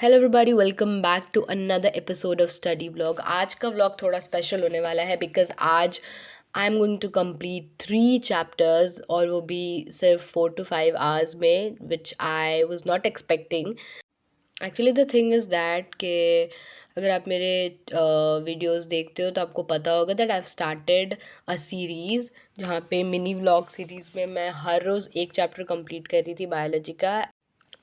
Hello everybody, welcome back to another episode of study blog. आज का vlog थोड़ा special होने वाला है बिकॉज आज I am going to complete 3 chapters और वो भी सिर्फ 4 to 5 आवर्स में, which I was not expecting. Actually the thing is that कि अगर आप मेरे वीडियोस देखते हो तो आपको पता होगा that I have started a series जहाँ पे मिनी व्लॉग सीरीज़ में मैं हर रोज़ एक चैप्टर कंप्लीट कर रही थी बायोलॉजी का।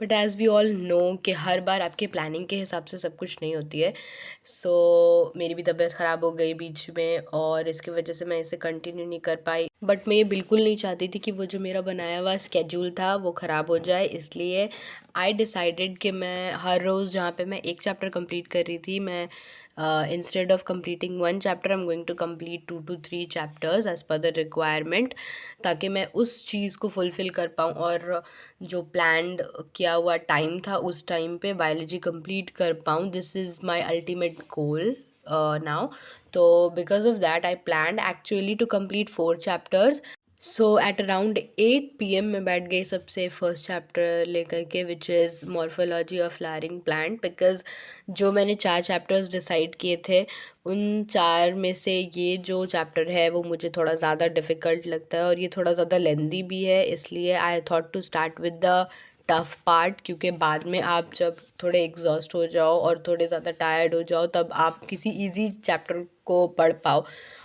But as we all know कि हर बार आपके प्लानिंग के हिसाब से सब कुछ नहीं होती है। सो मेरी भी तबीयत ख़राब हो गई बीच में और इसकी वजह से मैं इसे कंटिन्यू नहीं कर पाई। बट मैं ये बिल्कुल नहीं चाहती थी कि वो जो मेरा बनाया हुआ स्केड्यूल था वो ख़राब हो जाए, इसलिए आई डिसाइडेड कि मैं हर रोज़ जहाँ पे मैं एक चैप्टर कंप्लीट कर रही थी, मैं instead of completing 1 chapter I am going to complete 2 to 3 chapters as per the requirement, ताकि मैं उस चीज़ को फुलफ़िल कर पाऊँ और जो प्लान्ड किया हुआ टाइम था उस टाइम पे बायोलॉजी कंप्लीट कर पाऊँ। This is my ultimate goal now. तो because of that I planned actually to complete 4 chapters. So at around 8 PM मैं बैठ गई सबसे फर्स्ट चैप्टर लेकर के, which is morphology of flowering plant. Because जो मैंने 4 चैप्टर्स डिसाइड किए थे उन 4 में से ये जो चैप्टर है वो मुझे थोड़ा ज़्यादा डिफ़िकल्ट लगता है और ये थोड़ा ज़्यादा लेंदी भी है, इसलिए I thought to start with the tough part, क्योंकि बाद में आप जब थोड़े एग्जॉस्ट हो जाओ और थोड़े ज़्यादा टायर्ड हो जाओ तब आप किसी इजी चैप्टर को पढ़ पाओ।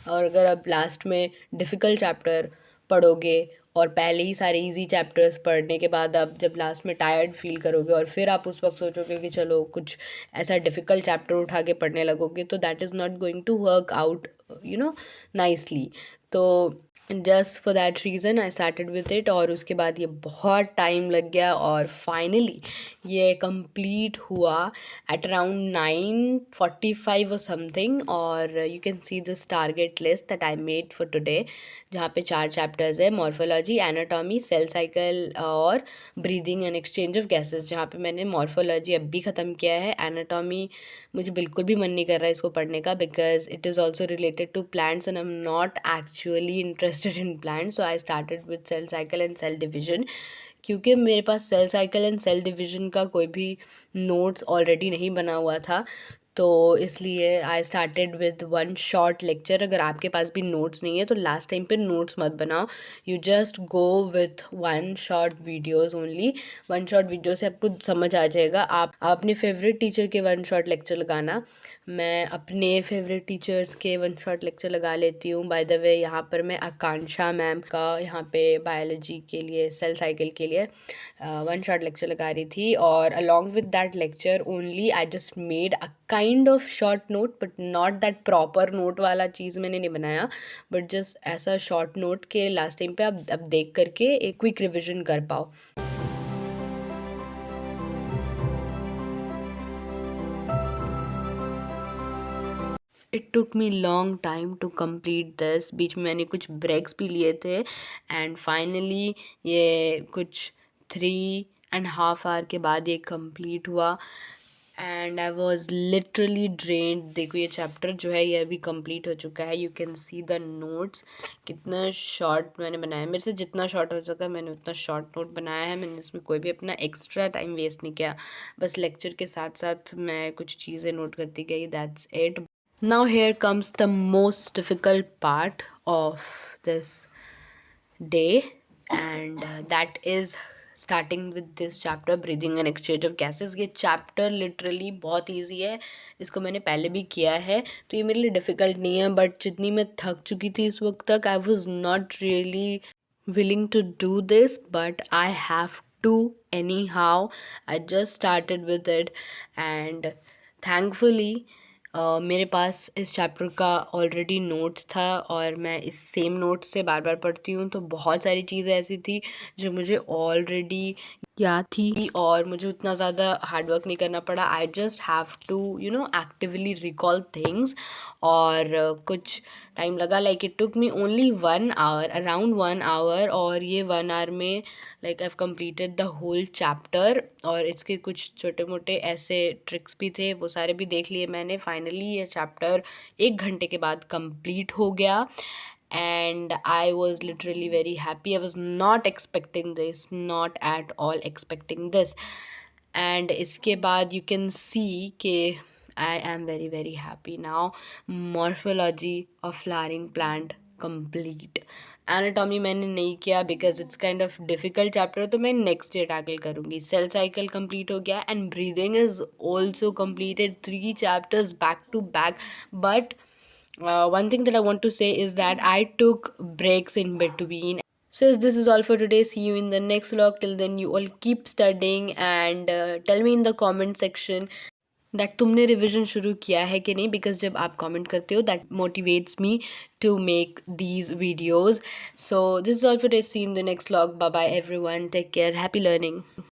और अगर आप लास्ट में डिफ़िकल्ट चैप्टर पढ़ोगे और पहले ही सारे इजी चैप्टर्स पढ़ने के बाद आप जब लास्ट में टायर्ड फील करोगे और फिर आप उस वक्त सोचोगे कि चलो कुछ ऐसा डिफ़िकल्ट चैप्टर उठा के पढ़ने लगोगे, तो that is not going to work out nicely. तो just for that reason I started with it और उसके बाद ये बहुत टाइम लग गया और फाइनली ये कंप्लीट हुआ एट अराउंड 9:45 और समथिंग। और you can see this target list that I made for today, जहाँ पे 4 चैप्टर्स है, मॉर्फोलॉजी, एनाटॉमी, सेल साइकिल और breathing and exchange of gases, जहाँ पे मैंने मॉर्फोलॉजी अब भी ख़त्म किया है। एनाटॉमी मुझे बिल्कुल भी मन नहीं कर रहा है इसको पढ़ने का because it is also related to plants and I am not actually interested in plants. So I started with cell cycle and cell division, क्योंकि मेरे पास cell cycle and cell division का कोई भी नोट्स ऑलरेडी नहीं बना हुआ था, तो इसलिए आई स्टार्टेड विद 1 शॉर्ट लेक्चर। अगर आपके पास भी नोट्स नहीं है तो लास्ट टाइम पे नोट्स मत बनाओ, you just go with 1 short videos only. 1 short video से आपको समझ आ जाएगा। आप अपने फेवरेट टीचर के 1 शॉर्ट लेक्चर लगाना। मैं अपने फेवरेट टीचर्स के 1 शॉर्ट लेक्चर लगा लेती हूँ। बाय द वे यहाँ पर मैं आकांक्षा मैम का यहाँ पे बायोलॉजी के लिए, सेल साइकिल के लिए 1 शॉर्ट लेक्चर लगा रही थी और along with that lecture only I just made a kind of short note, but not that proper note वाला चीज़ मैंने नहीं बनाया, बट जस्ट ऐसा शॉर्ट नोट के लास्ट टाइम पे आप अब देख करके एक क्विक रिविजन कर पाओ। It took me long time to complete this. बीच में मैंने कुछ ब्रेक्स भी लिए थे एंड फाइनली ये कुछ 3.5 आवर के बाद ये कंप्लीट हुआ and I was literally drained. देखो ये चैप्टर जो है ये अभी कंप्लीट हो चुका है। You can see the notes, कितना शॉर्ट मैंने बनाया। मेरे से जितना शॉर्ट हो सका मैंने उतना शॉर्ट नोट बनाया है। मैंने इसमें कोई भी अपना एक्स्ट्रा टाइम वेस्ट नहीं किया, बस लेक्चर के साथ साथ मैं कुछ चीज़ें नोट करती गई, that's it. Now here comes the most difficult part of this day, and that is starting with this chapter, breathing and exchange of gases। ये chapter literally बहुत easy है, इसको मैंने पहले भी किया है तो ये मेरे लिए difficult नहीं है, but जितनी मैं थक चुकी थी इस वक्त तक, I was not really willing to do this, but I have to anyhow। I just started with it and thankfully मेरे पास इस चैप्टर का ऑलरेडी नोट्स था और मैं इस सेम नोट्स से बार बार पढ़ती हूँ, तो बहुत सारी चीज़ें ऐसी थी जो मुझे ऑलरेडी याद थी और मुझे उतना ज़्यादा हार्डवर्क नहीं करना पड़ा। I just have to actively recall things और कुछ टाइम लगा। Like it took me only 1 hour, around 1 hour, और ये 1 आवर में like I have completed the whole chapter. और इसके कुछ छोटे मोटे ऐसे ट्रिक्स भी थे, वो सारे भी देख लिए मैंने। फाइनली ये चैप्टर 1 घंटे के बाद कंप्लीट हो गया and I was literally very happy. I was not expecting this, not at all expecting this. And इसके बाद यू कैन सी कि I am very very happy now. Morphology of flowering plant complete. Anatomy मैंने नहीं किया because it's kind of difficult chapter, तो मैं next day tackle करूँगी. Cell cycle complete हो गया and breathing is also completed 3 chapters back to back. But one thing that I want to say is that I took breaks in between. So yes, this is all for today. See you in the next vlog. Till then, you all keep studying and tell me in the comment section that तुमने revision शुरू किया है कि नहीं, because जब आप comment करते हो that motivates me to make these videos. So this is all for today. See in the next vlog. Bye bye everyone. Take care. Happy learning.